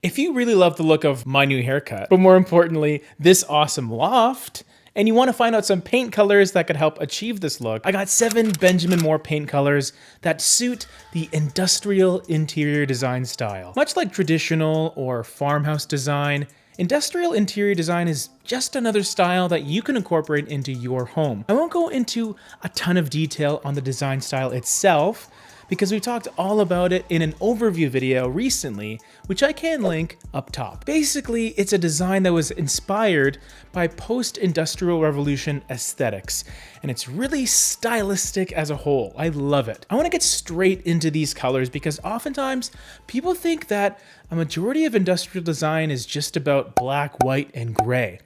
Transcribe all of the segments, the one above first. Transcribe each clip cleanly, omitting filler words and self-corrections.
If you really love the look of my new haircut, but more importantly, this awesome loft, and you want to find out some paint colors that could help achieve this look, I got 7 Benjamin Moore paint colors that suit the industrial interior design style. Much like traditional or farmhouse design, industrial interior design is just another style that you can incorporate into your home. I won't go into a ton of detail on the design style itself, because we talked all about it in an overview video recently, which I can link up top. Basically, it's a design that was inspired by post-industrial revolution aesthetics, and it's really stylistic as a whole. I love it. I want to get straight into these colors because oftentimes people think that a majority of industrial design is just about black, white, and gray.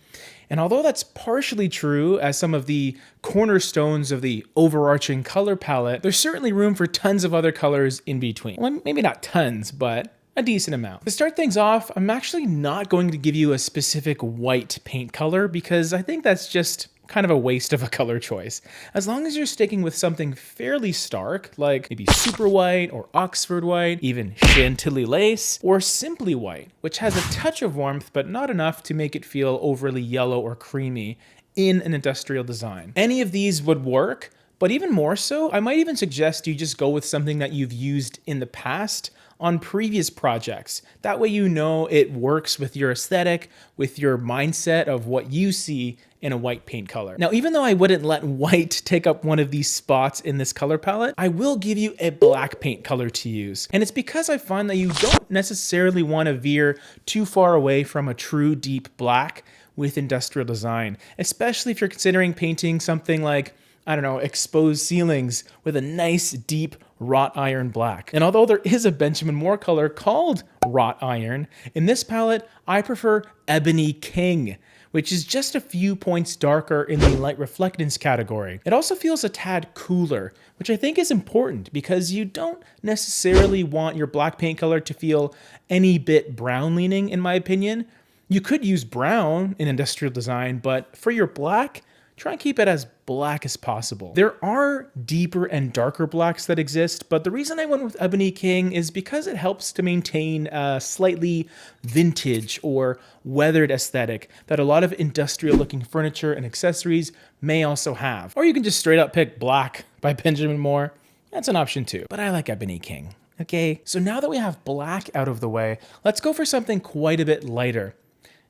And although that's partially true as some of the cornerstones of the overarching color palette, there's certainly room for tons of other colors in between. Well, maybe not tons, but a decent amount. To start things off, I'm actually not going to give you a specific white paint color because I think that's just kind of a waste of a color choice. As long as you're sticking with something fairly stark, like maybe super white or Oxford white, even Chantilly lace, or simply white, which has a touch of warmth but not enough to make it feel overly yellow or creamy in an industrial design. Any of these would work, but even more so, I might even suggest you just go with something that you've used in the past on previous projects. That way you know it works with your aesthetic, with your mindset of what you see in a white paint color. Now, even though I wouldn't let white take up one of these spots in this color palette, I will give you a black paint color to use. And it's because I find that you don't necessarily want to veer too far away from a true deep black with industrial design, especially if you're considering painting something like, I don't know, exposed ceilings with a nice deep wrought iron black. And although there is a Benjamin Moore color called wrought iron, in this palette, I prefer Ebony King, which is just a few points darker in the light reflectance category. It also feels a tad cooler, which I think is important because you don't necessarily want your black paint color to feel any bit brown leaning, in my opinion. You could use brown in industrial design, but for your black, try and keep it as black as possible. There are deeper and darker blacks that exist, but the reason I went with Ebony King is because it helps to maintain a slightly vintage or weathered aesthetic that a lot of industrial looking furniture and accessories may also have. Or you can just straight up pick black by Benjamin Moore. That's an option too, but I like Ebony King. Okay, so now that we have black out of the way, let's go for something quite a bit lighter.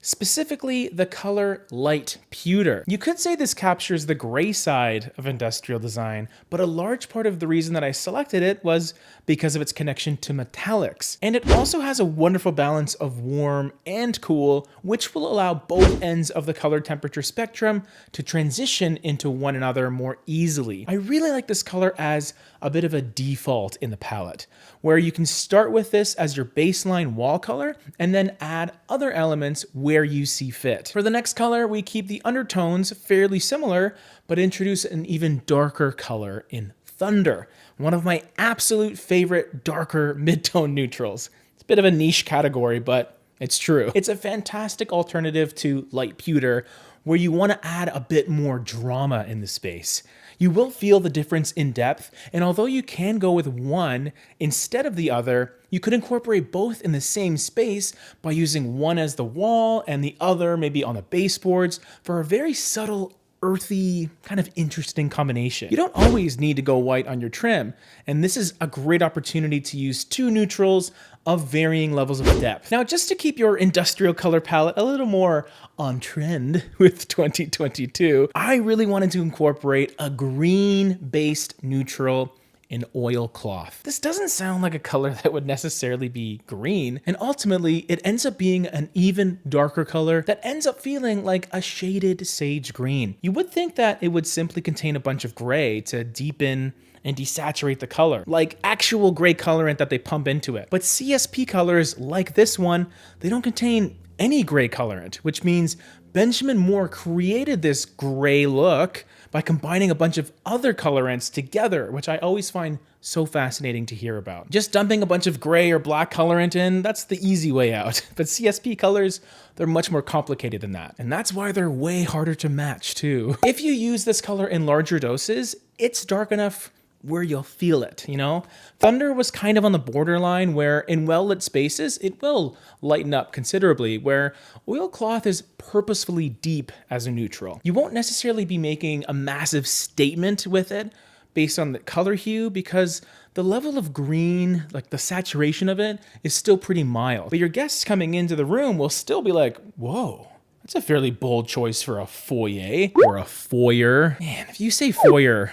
Specifically, the color light pewter. You could say this captures the gray side of industrial design, but a large part of the reason that I selected it was because of its connection to metallics. And it also has a wonderful balance of warm and cool, which will allow both ends of the color temperature spectrum to transition into one another more easily. I really like this color as a bit of a default in the palette, where you can start with this as your baseline wall color and then add other elements where you see fit. For the next color, we keep the undertones fairly similar, but introduce an even darker color in Thunder, one of my absolute favorite darker mid-tone neutrals. It's a bit of a niche category, but it's true. It's a fantastic alternative to light pewter, where you want to add a bit more drama in the space. You will feel the difference in depth, and although you can go with one instead of the other, you could incorporate both in the same space by using one as the wall and the other maybe on the baseboards for a very subtle, earthy, kind of interesting combination. You don't always need to go white on your trim, and this is a great opportunity to use two neutrals of varying levels of depth. Now, just to keep your industrial color palette a little more on trend with 2022, I really wanted to incorporate a green-based neutral in Oilcloth. This doesn't sound like a color that would necessarily be green, and ultimately it ends up being an even darker color that ends up feeling like a shaded sage green. You would think that it would simply contain a bunch of gray to deepen and desaturate the color, like actual gray colorant that they pump into it. But CSP colors like this one, they don't contain any gray colorant, which means Benjamin Moore created this gray look by combining a bunch of other colorants together, which I always find so fascinating to hear about. Just dumping a bunch of gray or black colorant in, that's the easy way out. But CSP colors, they're much more complicated than that. And that's why they're way harder to match too. If you use this color in larger doses, it's dark enough where you'll feel it, you know? Thunder was kind of on the borderline where in well-lit spaces, it will lighten up considerably, where oilcloth is purposefully deep as a neutral. You won't necessarily be making a massive statement with it based on the color hue because the level of green, like the saturation of it, is still pretty mild. But your guests coming into the room will still be like, whoa, that's a fairly bold choice for a foyer or a foyer. Man, if you say foyer,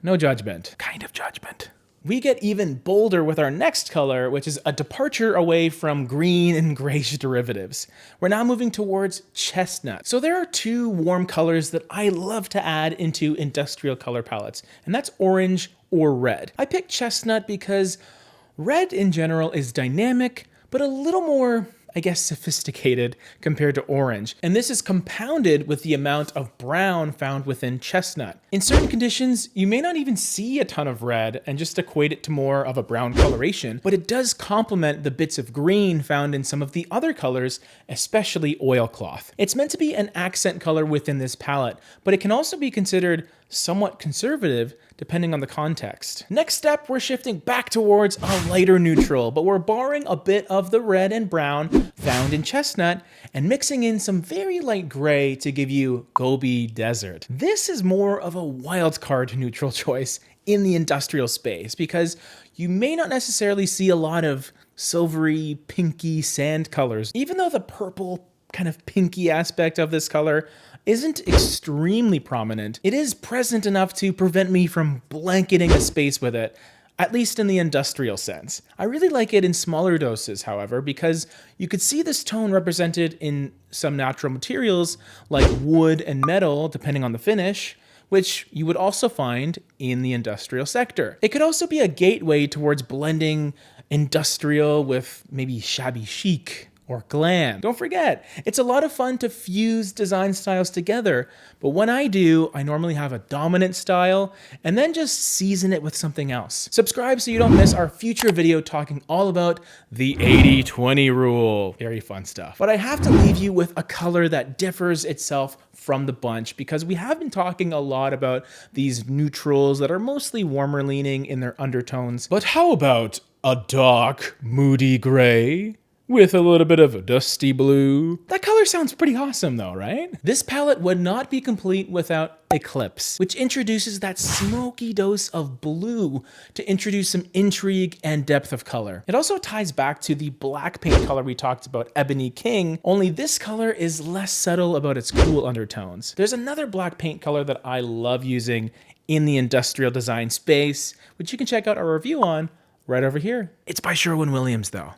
no judgment, kind of judgment. We get even bolder with our next color, which is a departure away from green and grayish derivatives. We're now moving towards chestnut. So there are two warm colors that I love to add into industrial color palettes, and that's orange or red. I picked chestnut because red in general is dynamic, but a little more, I guess, sophisticated compared to orange. And this is compounded with the amount of brown found within chestnut. In certain conditions, you may not even see a ton of red and just equate it to more of a brown coloration, but it does complement the bits of green found in some of the other colors, especially oilcloth. It's meant to be an accent color within this palette, but it can also be considered somewhat conservative depending on the context. Next up, we're shifting back towards a lighter neutral, but we're borrowing a bit of the red and brown found in chestnut and mixing in some very light gray to give you Gobi Desert. This is more of a wild card neutral choice in the industrial space because you may not necessarily see a lot of silvery, pinky sand colors, even though the purple kind of pinky aspect of this color isn't extremely prominent. It is present enough to prevent me from blanketing a space with it, at least in the industrial sense. I really like it in smaller doses, however, because you could see this tone represented in some natural materials like wood and metal, depending on the finish, which you would also find in the industrial sector. It could also be a gateway towards blending industrial with maybe shabby chic or glam. Don't forget, it's a lot of fun to fuse design styles together, but when I do, I normally have a dominant style and then just season it with something else. Subscribe so you don't miss our future video talking all about the 80-20 rule. Very fun stuff. But I have to leave you with a color that differs itself from the bunch because we have been talking a lot about these neutrals that are mostly warmer leaning in their undertones. But how about a dark, moody gray with a little bit of a dusty blue? That color sounds pretty awesome though, right? This palette would not be complete without Eclipse, which introduces that smoky dose of blue to introduce some intrigue and depth of color. It also ties back to the black paint color we talked about, Ebony King, only this color is less subtle about its cool undertones. There's another black paint color that I love using in the industrial design space, which you can check out our review on right over here. It's by Sherwin-Williams though.